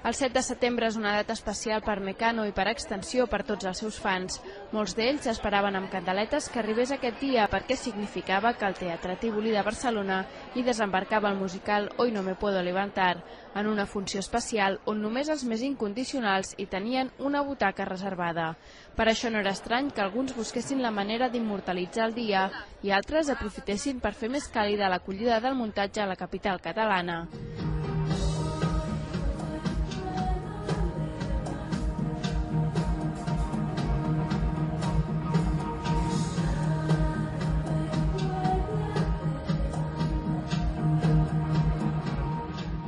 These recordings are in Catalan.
El 7 de setembre és una data especial per Mecano i per extensió per tots els seus fans. Molts d'ells esperaven amb candeletes que arribés aquest dia perquè significava que el Teatre Tívoli de Barcelona hi desembarcava el musical Hoy no me puedo levantar, en una funció especial on només els més incondicionals hi tenien una butaca reservada. Per això no era estrany que alguns busquessin la manera d'immortalitzar el dia i altres aprofitessin per fer més càlida l'acollida del muntatge a la capital catalana.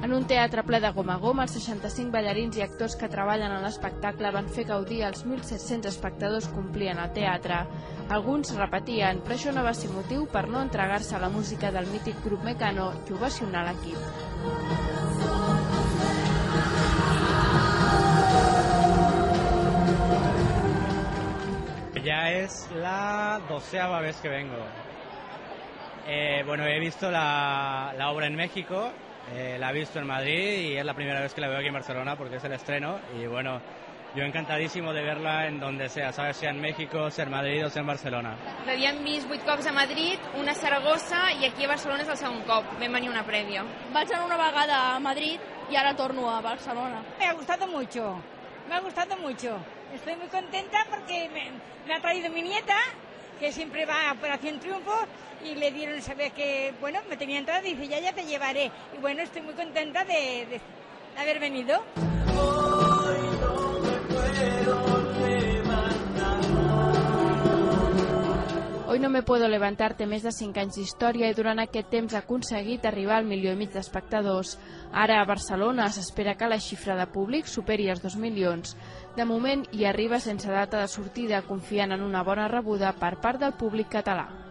En un teatre ple de gom a gom, els 65 ballarins i actors que treballen en l'espectacle van fer gaudir els 1.700 espectadors que omplien el teatre. Alguns repetien, però això no va ser motiu per no entregar-se a la música del mític grup Mecano i ovacionar l'equip. Ya es la 12ª vez que vengo. He visto la obra en México. La he visto en Madrid y es la primera vez que la veo aquí en Barcelona porque es el estreno y bueno, yo encantadísimo de verla en donde sea, ¿sabes? Sea en México, sea en Madrid o sea en Barcelona. L'havíem vist 8 cops a Madrid, una a Saragossa i aquí a Barcelona és el segon cop. Vam venir una prèvia. Vaig anar una vegada a Madrid y ahora torno a Barcelona. Me ha gustado mucho, Estoy muy contenta porque me ha traído mi nieta, que siempre va a Operación Triunfo, y le dieron saber que, bueno, me tenía entrada y dice, ya te llevaré. Y bueno, estoy muy contenta de haber venido. Hoy no me puedo levantar té més de 5 anys d'història i durant aquest temps ha aconseguit arribar al 1,5 milió d'espectadors. Ara a Barcelona s'espera que la xifra de públic superi els 2 milions. De moment hi arriba sense data de sortida, confiant en una bona rebuda per part del públic català.